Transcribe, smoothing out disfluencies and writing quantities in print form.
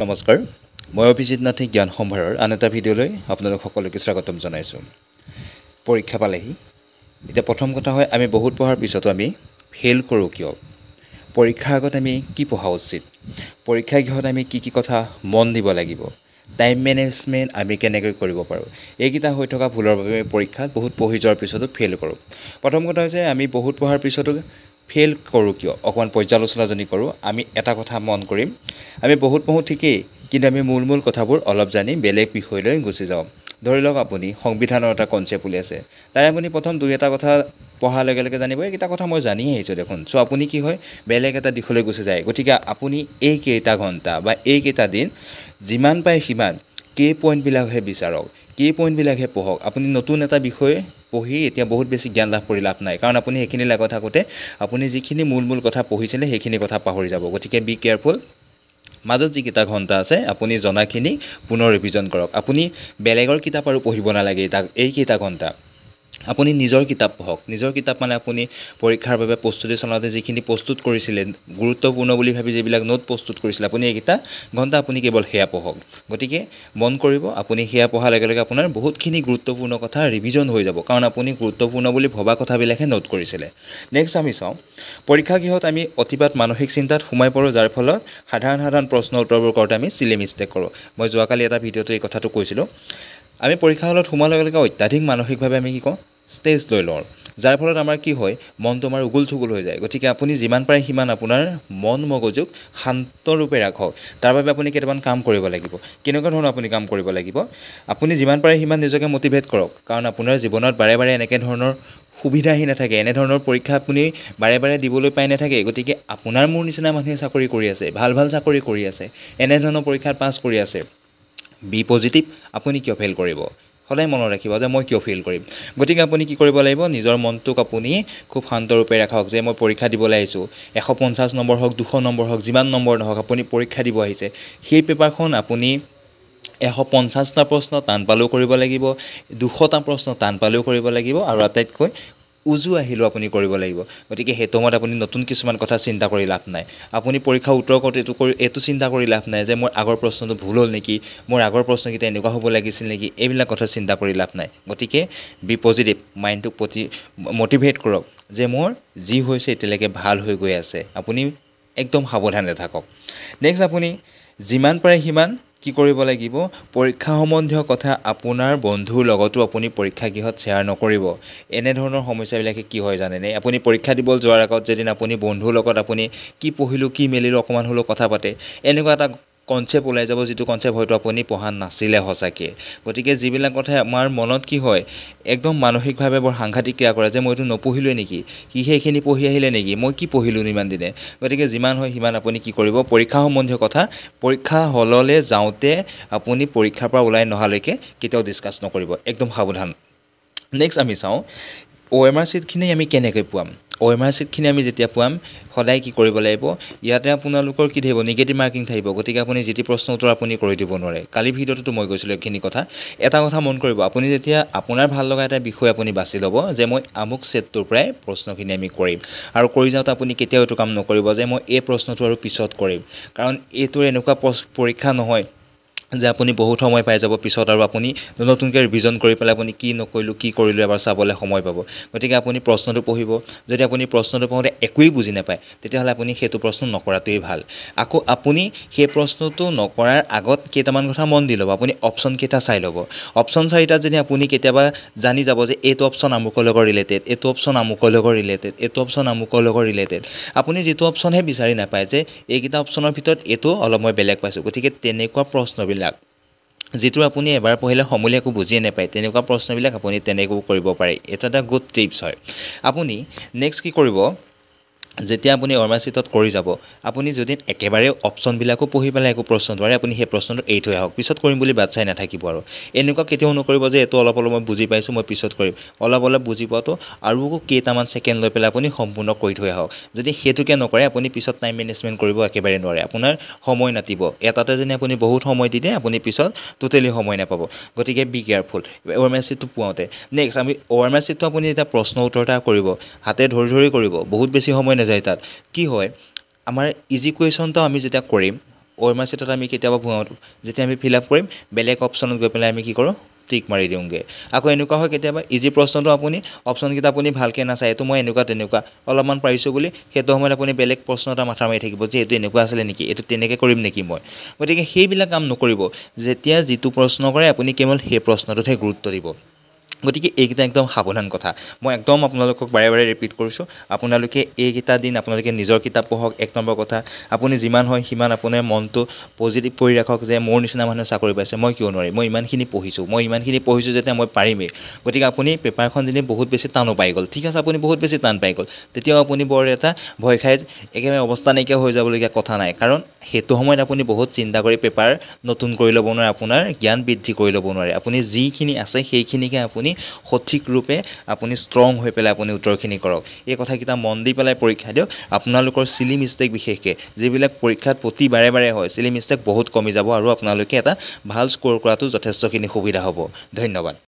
নমস্কাৰ মই অভিজিত নাথে জ্ঞান সম্ভাৰৰ আন এটা ভিডিঅ'লৈ আপোনালোক সকলোকে স্বাগতম জনাইছোঁ। পৰীক্ষা পালেহি। এতিয়া প্ৰথম কথা হয় আমি বহুত পঢ়াৰ পিছতো আমি ফেইল কৰোঁ কিয়? পৰীক্ষাৰ আগত আমি কি পঢ়া উচিত? পৰীক্ষা গৃহত আমি কি কথা মন দিব লাগিব? টাইম মেনেজমেণ্ট আমি কেনেকৈ কৰিব পাৰোঁ? এইকেইটা হৈ থকা ভুলৰ বাবে আমি পৰীক্ষাত বহুত পঢ়ি যোৱাৰ পিছতো ফেইল কৰোঁ। প্ৰথম কথা হৈছে আমি বহুত পঢ়াৰ পিছতো ফেইল কৰোঁ কিয়? অকণমান পৰ্যালোচনা যদি কৰোঁ আমি এটা কথা মন কৰিম, আমি বহুত পঢ়োঁ ঠিকেই, কিন্তু আমি মূল কথাবোৰ অলপ জানি বেলেগ বিষয়লৈ গুচি যাওঁ। ধৰি লওক আপুনি সংবিধানৰ এটা কনচেপ্ট উলিয়াইছে, তাৰে আপুনি প্ৰথম দুই এটা কথা পঢ়াৰ লগে লগে জানিব এইকেইটা কথা মই জানি আহিছোঁ দেখোন। চ' আপুনি কি হয় বেলেগ এটা দিশলৈ গুচি যায়। গতিকে আপুনি এইকেইটা ঘণ্টা বা এইকেইটা দিন যিমান পাৰে সিমান কি পইণ্টবিলাকহে বিচাৰক, কি পইণ্টবিলাকহে পঢ়ক। আপুনি নতুন এটা বিষয় পঢ়ি এতিয়া বহুত বেছি জ্ঞান লাভ কৰি লাভ নাই, কাৰণ আপুনি সেইখিনি লাগি থাকোঁতে আপুনি যিখিনি মূল কথা পঢ়িছিলে সেইখিনি কথা পাহৰি যাব। গতিকে বি কেয়াৰফুল। মাজত যিকেইটা ঘণ্টা আছে আপুনি জনাখিনি পুনৰ ৰিভিজন কৰক। আপুনি বেলেগৰ কিতাপ আৰু পঢ়িব নালাগে এইকেইটা ঘণ্টা। আপুনি নিজৰ কিতাপ পঢ়ক। নিজৰ কিতাপ মানে আপুনি পৰীক্ষাৰ বাবে প্ৰস্তুতি চলাওঁতে যিখিনি প্ৰস্তুত কৰিছিলে, গুৰুত্বপূৰ্ণ বুলি ভাবি যিবিলাক নোট প্ৰস্তুত কৰিছিলে, আপুনি এইকেইটা ঘণ্টা আপুনি কেৱল সেয়া পঢ়ক। গতিকে মন কৰিব আপুনি সেয়া পঢ়াৰ লগে লগে আপোনাৰ বহুতখিনি গুৰুত্বপূৰ্ণ কথা ৰিভিজন হৈ যাব, কাৰণ আপুনি গুৰুত্বপূৰ্ণ বুলি ভবা কথাবিলাকহে নোট কৰিছিলে। নেক্সট আমি চাওঁ, পৰীক্ষা গৃহত আমি অতিপাত মানসিক চিন্তাত সোমাই পৰোঁ, যাৰ ফলত সাধাৰণ প্ৰশ্ন উত্তৰবোৰ কৰোঁতে আমি চিলি মিষ্টেক কৰোঁ। মই যোৱাকালি এটা ভিডিঅ'টো এই কথাটো কৈছিলোঁ। আমি পৰীক্ষা হলত সোমোৱাৰ লগে লগে অত্যাধিক মানসিকভাৱে আমি কি কওঁ ষ্টেজ লৈ লওঁ, যাৰ ফলত আমাৰ কি হয় মনটো আমাৰ উগুল থুগুল হৈ যায়। গতিকে আপুনি যিমান পাৰে সিমান আপোনাৰ মন মগজুক শান্তৰূপে ৰাখক। তাৰ বাবে আপুনি কেইটামান কাম কৰিব লাগিব। কেনেকুৱা ধৰণৰ আপুনি কাম কৰিব লাগিব? আপুনি যিমান পাৰে সিমান নিজকে মটিভেট কৰক, কাৰণ আপোনাৰ জীৱনত বাৰে বাৰে এনেকৈ ধৰণৰ সুবিধা আহি নাথাকে, এনেধৰণৰ পৰীক্ষা আপুনি বাৰে বাৰে দিবলৈ পাই নাথাকে। গতিকে আপোনাৰ মোৰ নিচিনা মানুহে চাকৰি কৰি আছে, ভাল চাকৰি কৰি আছে, এনেধৰণৰ পৰীক্ষাত পাছ কৰি আছে। B positive. আপুনি কিয় ফেইল কৰিব? সদায় মনত ৰাখিব যে মই কিয় ফেইল কৰিম। গতিকে আপুনি কি কৰিব লাগিব, নিজৰ মনটোক আপুনি খুব শান্তৰূপে ৰাখক যে মই পৰীক্ষা দিবলৈ আহিছোঁ। 150 নম্বৰ হওক, 200 নম্বৰ হওক, যিমান নম্বৰ নহওক আপুনি পৰীক্ষা দিব আহিছে। সেই পেপাৰখন আপুনি 150টা প্ৰশ্ন টান পালেও কৰিব লাগিব, 200টা প্ৰশ্ন টান পালেও কৰিব লাগিব, আৰু আটাইতকৈ উজু আহিলেও আপুনি কৰিব লাগিব। গতিকে সেইটো সময়ত আপুনি নতুন কিছুমান কথা চিন্তা কৰি লাভ নাই। আপুনি পৰীক্ষা উত্তৰ কৰোঁতে এইটো চিন্তা কৰি লাভ নাই যে মোৰ আগৰ প্ৰশ্নটো ভুল হ'ল নেকি, মোৰ আগৰ প্ৰশ্নকেইটা এনেকুৱা হ'ব লাগিছিল নেকি, এইবিলাক কথা চিন্তা কৰি লাভ নাই। গতিকে বি পজিটিভ, মাইণ্ডটোক মটিভেট কৰক যে মোৰ যি হৈছে এতিয়ালৈকে ভাল হৈ গৈ আছে। আপুনি একদম সাৱধানে থাকক। নেক্সট আপুনি যিমান পাৰে সিমান কি কৰিব লাগিব, পৰীক্ষা সম্বন্ধীয় কথা আপোনাৰ বন্ধুৰ লগতো আপুনি পৰীক্ষা গৃহত শ্বেয়াৰ নকৰিব। এনেধৰণৰ সমস্যাবিলাকে কি হয় জানেনে, আপুনি পৰীক্ষা দিব যোৱাৰ আগত যেদিন আপুনি বন্ধুৰ লগত আপুনি কি পঢ়িলোঁ কি মেলিলোঁ অকণমান হ'লেও কথা পাতে, এনেকুৱা এটা কনচেপ্ট ওলাই যাব যিটো কনচেপ্ট হয়তো আপুনি পঢ়া নাছিলে সঁচাকৈ। গতিকে যিবিলাক কথাই আমাৰ মনত কি হয় একদম মানসিকভাৱে বৰ সাংঘাতিক ক্ৰিয়া কৰে যে মইতো নপঢ়িলোৱে নেকি, সিহে এইখিনি পঢ়ি আহিলে নেকি, মই কি পঢ়িলোঁ ইমান দিনে। গতিকে যিমান হয় সিমান আপুনি কি কৰিব, পৰীক্ষা সম্বন্ধীয় কথা পৰীক্ষা হললৈ যাওঁতে আপুনি পৰীক্ষাৰ পৰা ওলাই নহালৈকে কেতিয়াও ডিছকাছ নকৰিব। একদম সাৱধান। নেক্সট আমি চাওঁ OMR ছিটখিনি আমি কেনেকৈ পাম। OMR ছিটখিনি আমি যেতিয়া পাম সদায় কি কৰিব লাগিব, ইয়াতে আপোনালোকৰ কি থাকিব নিগেটিভ মাৰ্কিং থাকিব। গতিকে আপুনি যি টি প্ৰশ্ন উত্তৰ আপুনি কৰি দিব নোৱাৰে। কালি ভিডিঅ'টোতো মই কৈছিলোঁ এইখিনি কথা। এটা কথা মন কৰিব, আপুনি যেতিয়া আপোনাৰ ভাল লগা এটা বিষয় আপুনি বাছি ল'ব যে মই আমুক ছেটটোৰ পৰাই প্ৰশ্নখিনি আমি কৰিম, আৰু কৰি যাওঁতে আপুনি কেতিয়াও এইটো কাম নকৰিব যে মই এই প্ৰশ্নটো আৰু পিছত কৰিম, কাৰণ এইটোৰ এনেকুৱা পৰীক্ষা নহয় যে আপুনি বহুত সময় পাই যাব পিছত আৰু আপুনি নতুনকৈ ৰিভিজন কৰি পেলাই আপুনি কি নকৰিলোঁ কি কৰিলোঁ এবাৰ চাবলৈ সময় পাব। গতিকে আপুনি প্ৰশ্নটো পঢ়িব। যদি আপুনি প্ৰশ্নটো পঢ়োঁতে একোৱেই বুজি নাপায় তেতিয়াহ'লে আপুনি সেইটো প্ৰশ্ন নকৰাটোৱেই ভাল। আকৌ আপুনি সেই প্ৰশ্নটো নকৰাৰ আগত কেইটামান কথা মন দি ল'ব। আপুনি অপশ্যন কেইটা চাই ল'ব। অপশ্যন 4টাত যদি আপুনি কেতিয়াবা জানি যাব যে এইটো অপশ্যন আমুকৰ লগত ৰিলেটেড, এইটো অপশ্যন আমুকৰ লগত ৰিলেটেড, এইটো অপশ্যন আমুকৰ লগত ৰিলেটেড, আপুনি যিটো অপশ্যনহে বিচাৰি নাপায় যে এইকেইটা অপশ্যনৰ ভিতৰত এইটো অলপ মই বেলেগ পাইছোঁ। গতিকে তেনেকুৱা প্ৰশ্নবিলাক যিটো আপুনি এবাৰ পঢ়িলে সমূলি একো বুজিয়ে নাপায়, তেনেকুৱা প্ৰশ্নবিলাক আপুনি তেনেকৈও কৰিব পাৰে। এইটো এটা গুড টিপছ হয়। আপুনি নেক্সট কি কৰিব, যেতিয়া আপুনি OMR ছিটত কৰি যাব, আপুনি যদি একেবাৰে অপশ্যনবিলাকো পঢ়ি পেলাই একো প্ৰশ্ন নোৱাৰে আপুনি সেই প্ৰশ্নটো এৰি থৈ আহক, পিছত কৰিম বুলি বাট চাই নাথাকিব। আৰু এনেকুৱা কেতিয়াও নকৰিব যে এইটো অলপ মই বুজি পাইছোঁ মই পিছত কৰিম। অলপ বুজি পোৱাটো আৰু কেইটামান ছেকেণ্ড লৈ পেলাই আপুনি সম্পূৰ্ণ কৰি থৈ আহক। যদি সেইটোকে নকৰে আপুনি পিছত টাইম মেনেজমেণ্ট কৰিব একেবাৰে নোৱাৰে, আপোনাৰ সময় নাটিব। এটাতে যদি আপুনি বহুত সময় দি দিয়ে আপুনি পিছত টোটেলি সময় নাপাব। গতিকে বি কেয়াৰফুল OMR ছিটটো পোৱাওঁতে। নেক্সট আমি OMR ছিটটো আপুনি যেতিয়া প্ৰশ্ন উত্তৰ এটা কৰিব হাতে ধৰি কৰিব, বহুত বেছি সময় নাযায় তাত। কি হয় আমাৰ ইজি কুৱেশ্যনটো আমি যেতিয়া কৰিম OMR sheetত আমি কেতিয়াবা ভুৱাওঁ যেতিয়া আমি ফিল আপ কৰিম বেলেগ অপশ্যনত গৈ পেলাই আমি কি কৰোঁ টিক মাৰি দিওঁগৈ আকৌ এনেকুৱা হয় কেতিয়াবা ইজি প্ৰশ্নটো আপুনি অপশ্যনকেইটা আপুনি ভালকৈ নাচায় এইটো মই এনেকুৱা তেনেকুৱা অলপমান পাৰিছোঁ বুলি সেইটো সময়ত আপুনি বেলেগ প্ৰশ্ন এটা মাথা মাৰি থাকিব যে এইটো এনেকুৱা আছিলে নেকি এইটো তেনেকৈ কৰিম নেকি মই গতিকে সেইবিলাক কাম নকৰিব যেতিয়া যিটো প্ৰশ্ন কৰে আপুনি কেৱল সেই প্ৰশ্নটোতহে গুৰুত্ব দিব গতিকে এইকেইটা একদম সাৱধান কথা মই একদম আপোনালোকক বাৰে বাৰে ৰিপিট কৰিছোঁ আপোনালোকে এইকেইটা দিন আপোনালোকে নিজৰ কিতাপ পঢ়ক এক নম্বৰ কথা আপুনি যিমান হয় সিমান আপোনাৰ মনটো পজিটিভ কৰি ৰাখক যে মোৰ নিচিনা মানুহে চাকৰি পাইছে মই কিয় নোৱাৰিম মই ইমানখিনি পঢ়িছোঁ যেতিয়া মই পাৰিমেই গতিকে আপুনি পেপাৰখন যদি বহুত বেছি টানো পাই গ'ল ঠিক আছে আপুনি বহুত বেছি টান পাই গ'ল তেতিয়াও আপুনি বৰ এটা ভয় খাই একেবাৰে অৱস্থা নাইকিয়া হৈ যাবলগীয়া কথা নাই কাৰণ সেইটো সময়ত আপুনি বহুত চিন্তা কৰি পেপাৰ নতুন কৰি ল'ব নোৱাৰে আপোনাৰ জ্ঞান বৃদ্ধি কৰি ল'ব নোৱাৰে আপুনি যিখিনি আছে সেইখিনিকে আপুনি সঠিক ৰূপে আপুনি ষ্ট্ৰং হৈ পেলাই আপুনি উত্তৰখিনি কৰক এই কথাকেইটা মন দি পেলাই পৰীক্ষা দিয়ক আপোনালোকৰ চিলি মিষ্টেক বিশেষকৈ যিবিলাক পৰীক্ষাত প্ৰতি বাৰে বাৰে হয় চিলি মিষ্টেক বহুত কমি যাব আৰু আপোনালোকে এটা ভাল স্ক'ৰ কৰাটো যথেষ্টখিনি সুবিধা হ'ব ধন্যবাদ